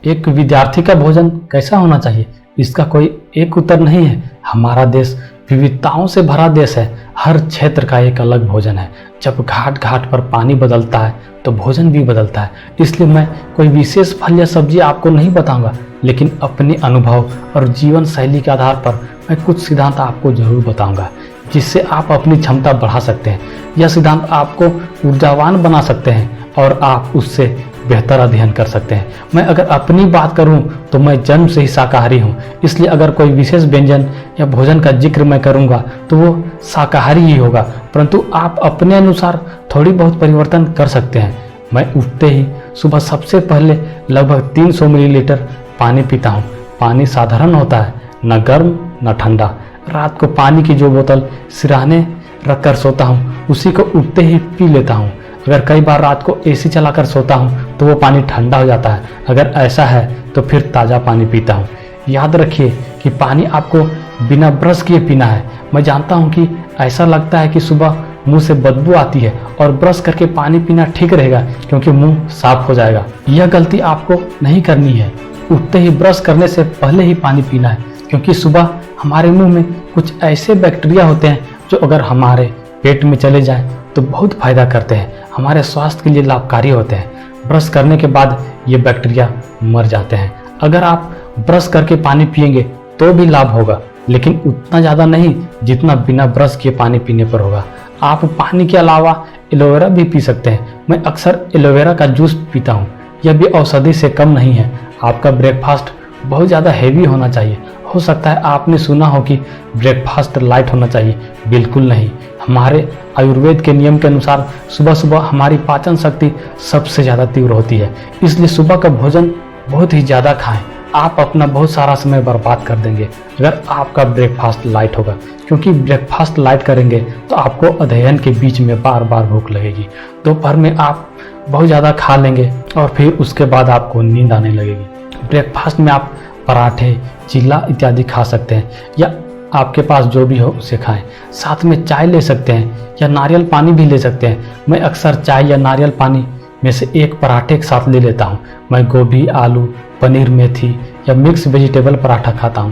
एक विद्यार्थी का भोजन कैसा होना चाहिए, इसका कोई एक उत्तर नहीं है। हमारा देश विविधताओं से भरा देश है। हर क्षेत्र का एक अलग भोजन है। जब घाट घाट पर पानी बदलता है तो भोजन भी बदलता है। इसलिए मैं कोई विशेष फल या सब्जी आपको नहीं बताऊंगा, लेकिन अपने अनुभव और जीवन शैली के आधार पर मैं कुछ सिद्धांत आपको जरूर बताऊंगा, जिससे आप अपनी क्षमता बढ़ा सकते हैं। यह सिद्धांत आपको ऊर्जावान बना सकते हैं और आप उससे बेहतर अध्ययन कर सकते हैं। मैं अगर अपनी बात करूं तो मैं जन्म से ही शाकाहारी हूं, इसलिए अगर कोई विशेष व्यंजन या भोजन का जिक्र मैं करूंगा तो वो शाकाहारी ही होगा, परंतु आप अपने अनुसार थोड़ी बहुत परिवर्तन कर सकते हैं। मैं उठते ही सुबह सबसे पहले लगभग 300 मिलीलीटर पानी पीता हूँ। पानी साधारण होता है, न गर्म न ठंडा। रात को पानी की जो बोतल सिरहाने रख कर सोता हूँ, उसी को उठते ही पी लेता हूँ। अगर कई बार रात को एसी चलाकर सोता हूँ तो वो पानी ठंडा हो जाता है। अगर ऐसा है तो फिर ताज़ा पानी पीता हूँ। याद रखिए कि पानी आपको बिना ब्रश किए पीना है। मैं जानता हूँ कि ऐसा लगता है कि सुबह मुंह से बदबू आती है और ब्रश करके पानी पीना ठीक रहेगा क्योंकि मुंह साफ हो जाएगा। यह गलती आपको नहीं करनी है। उठते ही ब्रश करने से पहले ही पानी पीना है, क्योंकि सुबह हमारे मुंह में कुछ ऐसे बैक्टीरिया होते हैं जो अगर हमारे पेट में चले जाएं तो बहुत फायदा करते हैं, हमारे स्वास्थ्य के लिए लाभकारी होते हैं। ब्रश करने के बाद ये बैक्टीरिया मर जाते हैं। अगर आप ब्रश करके पानी पिएंगे तो भी लाभ होगा, लेकिन उतना ज़्यादा नहीं जितना बिना ब्रश किए पानी पीने पर होगा। आप पानी के अलावा एलोवेरा भी पी सकते हैं। मैं अक्सर एलोवेरा का जूस पीता हूँ। यह भी औषधि से कम नहीं है। आपका ब्रेकफास्ट बहुत ज़्यादा हैवी होना चाहिए। हो सकता है आपने सुना हो कि ब्रेकफास्ट लाइट होना चाहिए। बिल्कुल नहीं। हमारे आयुर्वेद के नियम के अनुसार सुबह सुबह हमारी पाचन शक्ति सबसे ज़्यादा तीव्र होती है, इसलिए सुबह का भोजन बहुत ही ज़्यादा खाएं। आप अपना बहुत सारा समय बर्बाद कर देंगे अगर आपका ब्रेकफास्ट लाइट होगा, क्योंकि ब्रेकफास्ट लाइट करेंगे तो आपको अध्ययन के बीच में बार बार भूख लगेगी। दोपहर में आप बहुत ज़्यादा खा लेंगे और फिर उसके बाद आपको नींद आने लगेगी। ब्रेकफास्ट में आप पराठे, चिल्ला इत्यादि खा सकते हैं, या आपके पास जो भी हो उसे खाएं। साथ में चाय ले सकते हैं या नारियल पानी भी ले सकते हैं। मैं अक्सर चाय या नारियल पानी में से एक पराठे के साथ ले लेता हूं। मैं गोभी, आलू, पनीर, मेथी या मिक्स वेजिटेबल पराठा खाता हूं।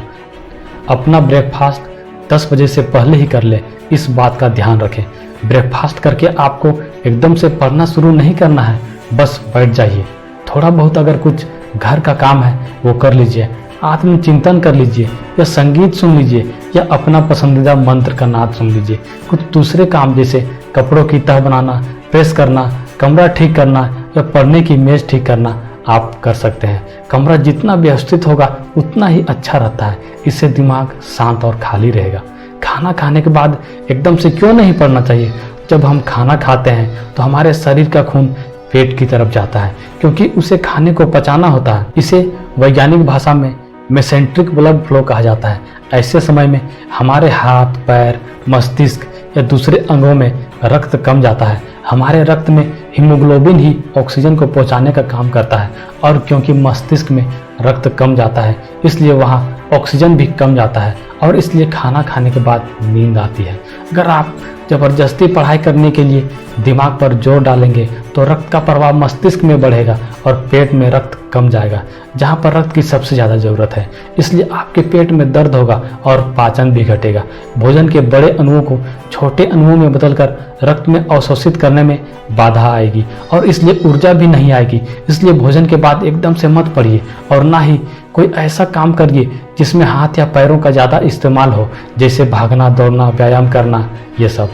अपना ब्रेकफास्ट 10 बजे से पहले ही कर ले, इस बात का ध्यान रखें। ब्रेकफास्ट करके आपको एकदम से पढ़ना शुरू नहीं करना है, बस बैठ जाइए। थोड़ा बहुत अगर कुछ घर का काम है वो कर लीजिए, आत्मचिंतन कर लीजिए, या संगीत सुन लीजिए, या अपना पसंदीदा मंत्र का नाद सुन लीजिए। कुछ दूसरे काम जैसे कपड़ों की तह बनाना, प्रेस करना, कमरा ठीक करना या पढ़ने की मेज ठीक करना आप कर सकते हैं। कमरा जितना व्यवस्थित होगा उतना ही अच्छा रहता है। इससे दिमाग शांत और खाली रहेगा। खाना खाने के बाद एकदम से क्यों नहीं पढ़ना चाहिए? जब हम खाना खाते हैं तो हमारे शरीर का खून पेट की तरफ जाता है, क्योंकि उसे खाने को पचाना होता है। इसे वैज्ञानिक भाषा में मेसेंट्रिक ब्लड फ्लो कहा जाता है। ऐसे समय में हमारे हाथ, पैर, मस्तिष्क या दूसरे अंगों में रक्त कम जाता है। हमारे रक्त में हीमोग्लोबिन ही ऑक्सीजन को पहुंचाने का काम करता है, और क्योंकि मस्तिष्क में रक्त कम जाता है इसलिए वहाँ ऑक्सीजन भी कम जाता है, और इसलिए खाना खाने के बाद नींद आती है। अगर आप जबरदस्ती पढ़ाई करने के लिए दिमाग पर जोर डालेंगे तो रक्त का प्रवाह मस्तिष्क में बढ़ेगा और पेट में रक्त कम जाएगा, जहाँ पर रक्त की सबसे ज़्यादा ज़रूरत है। इसलिए आपके पेट में दर्द होगा और पाचन भी घटेगा। भोजन के बड़े अणुओं को छोटे अणुओं में बदलकर रक्त में अवशोषित करने में बाधा आएगी, और इसलिए ऊर्जा भी नहीं आएगी। इसलिए भोजन के बाद एकदम से मत पढ़िए, और ना ही कोई ऐसा काम करिए जिसमें हाथ या पैरों का ज़्यादा इस्तेमाल हो, जैसे भागना, दौड़ना, व्यायाम करना, ये सब,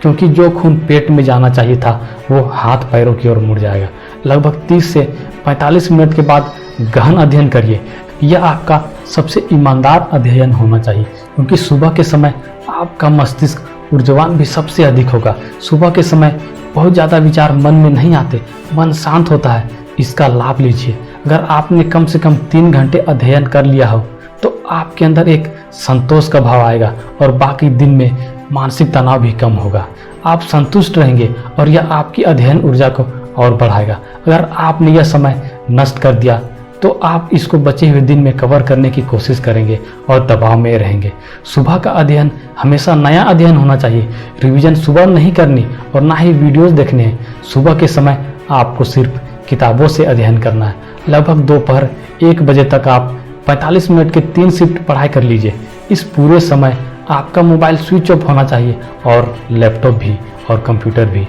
क्योंकि जो खून पेट में जाना चाहिए था वो हाथ पैरों की ओर मुड़ जाएगा। लगभग 30 से 45 मिनट के बाद गहन अध्ययन करिए। यह आपका सबसे ईमानदार अध्ययन होना चाहिए, क्योंकि सुबह के समय आपका मस्तिष्क ऊर्जावान भी सबसे अधिक होगा। सुबह के समय बहुत ज़्यादा विचार मन में नहीं आते, मन शांत होता है। इसका लाभ लीजिए। अगर आपने कम से कम 3 घंटे अध्ययन कर लिया हो तो आपके अंदर एक संतोष का भाव आएगा और बाकी दिन में मानसिक तनाव भी कम होगा। आप संतुष्ट रहेंगे और यह आपकी अध्ययन ऊर्जा को और बढ़ाएगा। अगर आपने यह समय नष्ट कर दिया तो आप इसको बचे हुए दिन में कवर करने की कोशिश करेंगे और दबाव में रहेंगे। सुबह का अध्ययन हमेशा नया अध्ययन होना चाहिए। रिवीजन सुबह नहीं करनी और ना ही वीडियोस देखने हैं। सुबह के समय आपको सिर्फ किताबों से अध्ययन करना है। लगभग दोपहर 1 बजे तक आप 45 मिनट के 3 शिफ्ट पढ़ाई कर लीजिए। इस पूरे समय आपका मोबाइल स्विच ऑफ होना चाहिए और लैपटॉप भी और कंप्यूटर भी।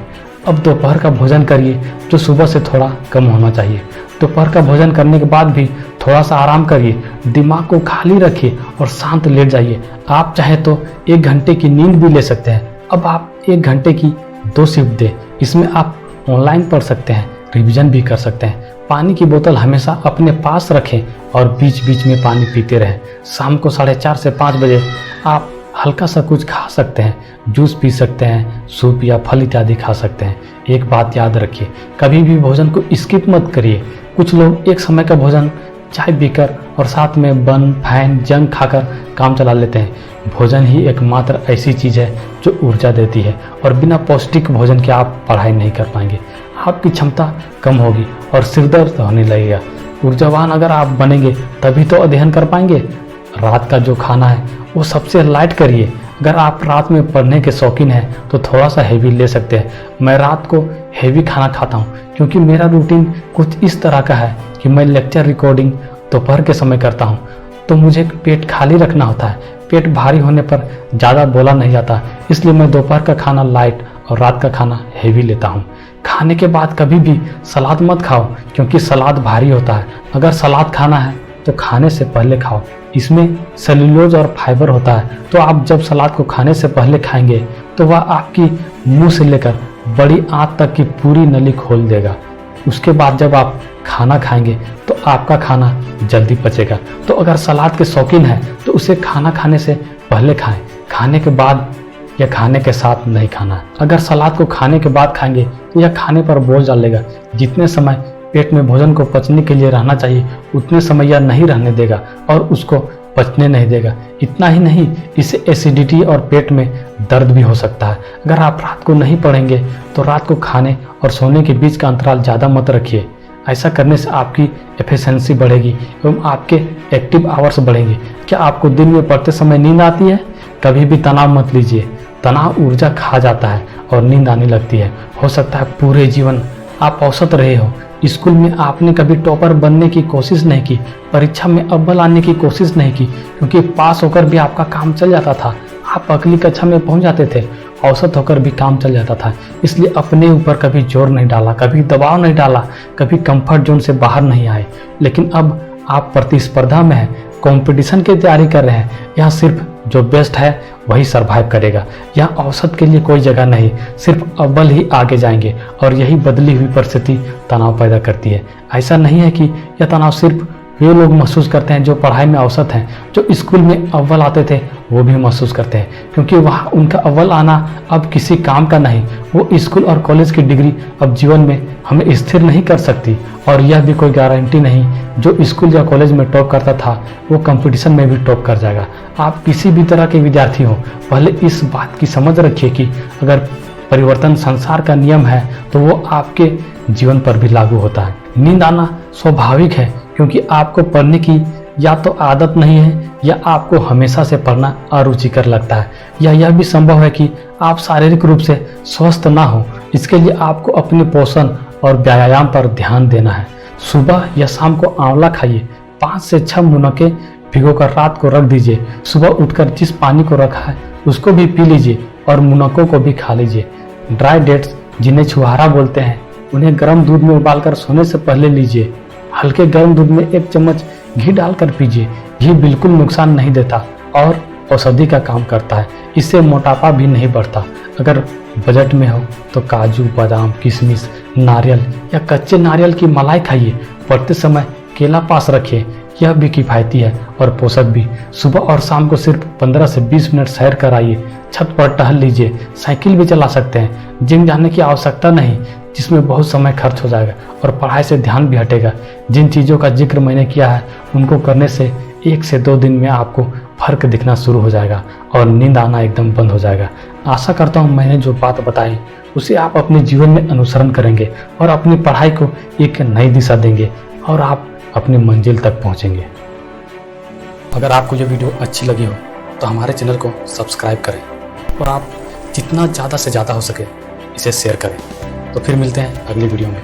अब दोपहर का भोजन करिए जो सुबह से थोड़ा कम होना चाहिए। दोपहर का भोजन करने के बाद भी थोड़ा सा आराम करिए, दिमाग को खाली रखिए और शांत लेट जाइए। आप चाहे तो 1 घंटे की नींद भी ले सकते हैं। अब आप 1 घंटे की 2 शिफ्ट दें। इसमें आप ऑनलाइन पढ़ सकते हैं, रिवीजन भी कर सकते हैं। पानी की बोतल हमेशा अपने पास रखें और बीच बीच में पानी पीते रहें। शाम को 4:30 से 5 बजे आप हल्का सा कुछ खा सकते हैं, जूस पी सकते हैं, सूप या फल इत्यादि खा सकते हैं। एक बात याद रखिए, कभी भी भोजन को स्किप मत करिए। कुछ लोग एक समय का भोजन चाय पीकर और साथ में बन, फैन, जंक खाकर काम चला लेते हैं। भोजन ही एकमात्र ऐसी चीज़ है जो ऊर्जा देती है और बिना पौष्टिक भोजन के आप पढ़ाई नहीं कर पाएंगे। आपकी क्षमता कम होगी और सिरदर्द होने लगेगा। ऊर्जावान अगर आप बनेंगे तभी तो अध्ययन कर पाएंगे। रात का जो खाना है वो सबसे लाइट करिए। अगर आप रात में पढ़ने के शौकीन हैं तो थोड़ा सा हेवी ले सकते हैं। मैं रात को हेवी खाना खाता हूँ क्योंकि मेरा रूटीन कुछ इस तरह का है कि मैं लेक्चर रिकॉर्डिंग दोपहर के समय करता हूँ, तो मुझे पेट खाली रखना होता है। पेट भारी होने पर ज़्यादा बोला नहीं जाता, इसलिए मैं दोपहर का खाना लाइट और रात का खाना हेवी लेता हूँ। खाने के बाद कभी भी सलाद मत खाओ क्योंकि सलाद भारी होता है। अगर सलाद खाना है तो खाने से पहले खाओ, इसमें सेल्यूलोज और फाइबर होता है। तो आप जब सलाद को खाने से पहले खाएंगे तो वह आपकी मुंह से लेकर बड़ी आंत तक की पूरी नली खोल देगा। उसके बाद जब आप खाना खाएंगे तो आपका खाना जल्दी पचेगा। तो अगर सलाद के शौकीन हैं तो उसे खाना खाने से पहले खाएं, खाने के बाद या खाने के साथ नहीं खाना। अगर सलाद को खाने के बाद खाएंगे तो यह खाने पर बोझ डालेगा। जितने समय पेट में भोजन को पचने के लिए रहना चाहिए उतने समय यह नहीं रहने देगा और उसको पचने नहीं देगा। इतना ही नहीं, इससे एसिडिटी और पेट में दर्द भी हो सकता है। अगर आप रात को नहीं पढ़ेंगे तो रात को खाने और सोने के बीच का अंतराल ज़्यादा मत रखिए। ऐसा करने से आपकी एफिशिएंसी बढ़ेगी एवं आपके एक्टिव आवर्स बढ़ेंगे। क्या आपको दिन में पढ़ते समय नींद आती है? कभी भी तनाव मत लीजिए। तनाव ऊर्जा खा जाता है और नींद आने लगती है। हो सकता है पूरे जीवन आप औसत रहे हो। स्कूल में आपने कभी टॉपर बनने की कोशिश नहीं की, परीक्षा में अव्वल आने की कोशिश नहीं की, क्योंकि पास होकर भी आपका काम चल जाता था। आप अगली कक्षा में पहुंच जाते थे, औसत होकर भी काम चल जाता था। इसलिए अपने ऊपर कभी जोर नहीं डाला, कभी दबाव नहीं डाला, कभी कंफर्ट जोन से बाहर नहीं आए। लेकिन अब आप प्रतिस्पर्धा में हैं, कंपटीशन की तैयारी कर रहे हैं। यहाँ सिर्फ जो बेस्ट है वही सरवाइव करेगा। यहाँ औसत के लिए कोई जगह नहीं, सिर्फ अव्वल ही आगे जाएंगे और यही बदली हुई परिस्थिति तनाव पैदा करती है। ऐसा नहीं है कि यह तनाव सिर्फ वे लोग महसूस करते हैं जो पढ़ाई में औसत हैं। जो स्कूल में अव्वल आते थे वो भी महसूस करते हैं, क्योंकि वहाँ उनका अव्वल आना अब किसी काम का नहीं। वो स्कूल और कॉलेज की डिग्री अब जीवन में हमें स्थिर नहीं कर सकती और यह भी कोई गारंटी नहीं जो स्कूल या कॉलेज में टॉप करता था वो कंपटीशन में भी टॉप कर जाएगा। आप किसी भी तरह के विद्यार्थी हो, पहले इस बात की समझ रखिए कि अगर परिवर्तन संसार का नियम है तो वो आपके जीवन पर भी लागू होता है। नींद आना स्वाभाविक है क्योंकि आपको पढ़ने की या तो आदत नहीं है या आपको हमेशा से पढ़ना अरुचिकर लगता है, या यह भी संभव है कि आप शारीरिक रूप से स्वस्थ ना हो। इसके लिए आपको अपने पोषण और व्यायाम पर ध्यान देना है। सुबह या शाम को आंवला खाइए, 5 से 6 मुनक्के भिगोकर रात को रख दीजिए। सुबह उठकर जिस पानी को रखा है उसको भी पी लीजिए और मुनक्कों को भी खा लीजिए। ड्राई डेट्स जिन्हें छुहारा बोलते हैं उन्हें गर्म दूध में उबालकर सोने से पहले लीजिए। हल्के गर्म दूध में 1 चम्मच घी डालकर पीजिए। घी बिल्कुल नुकसान नहीं देता और औषधि का काम करता है। इससे मोटापा भी नहीं बढ़ता। अगर बजट में हो तो काजू, बादाम, किशमिश, नारियल या कच्चे नारियल की मलाई खाइए। पढ़ते समय केला पास रखिए, यह भी किफ़ायती है और पोषक भी। सुबह और शाम को सिर्फ 15 से 20 मिनट सैर कराइए। छत पर टहल लीजिए, साइकिल भी चला सकते हैं। जिम जाने की आवश्यकता नहीं जिसमें बहुत समय खर्च हो जाएगा और पढ़ाई से ध्यान भी हटेगा। जिन चीज़ों का जिक्र मैंने किया है उनको करने से 1 से 2 दिन में आपको फर्क दिखना शुरू हो जाएगा और नींद आना एकदम बंद हो जाएगा। आशा करता हूँ मैंने जो बात बताई उसे आप अपने जीवन में अनुसरण करेंगे और अपनी पढ़ाई को एक नई दिशा देंगे और आप अपनी मंजिल तक पहुँचेंगे। अगर आपको ये वीडियो अच्छी लगी हो तो हमारे चैनल को सब्सक्राइब करें और आप जितना ज़्यादा से ज़्यादा हो सके इसे शेयर करें। तो फिर मिलते हैं अगली वीडियो में।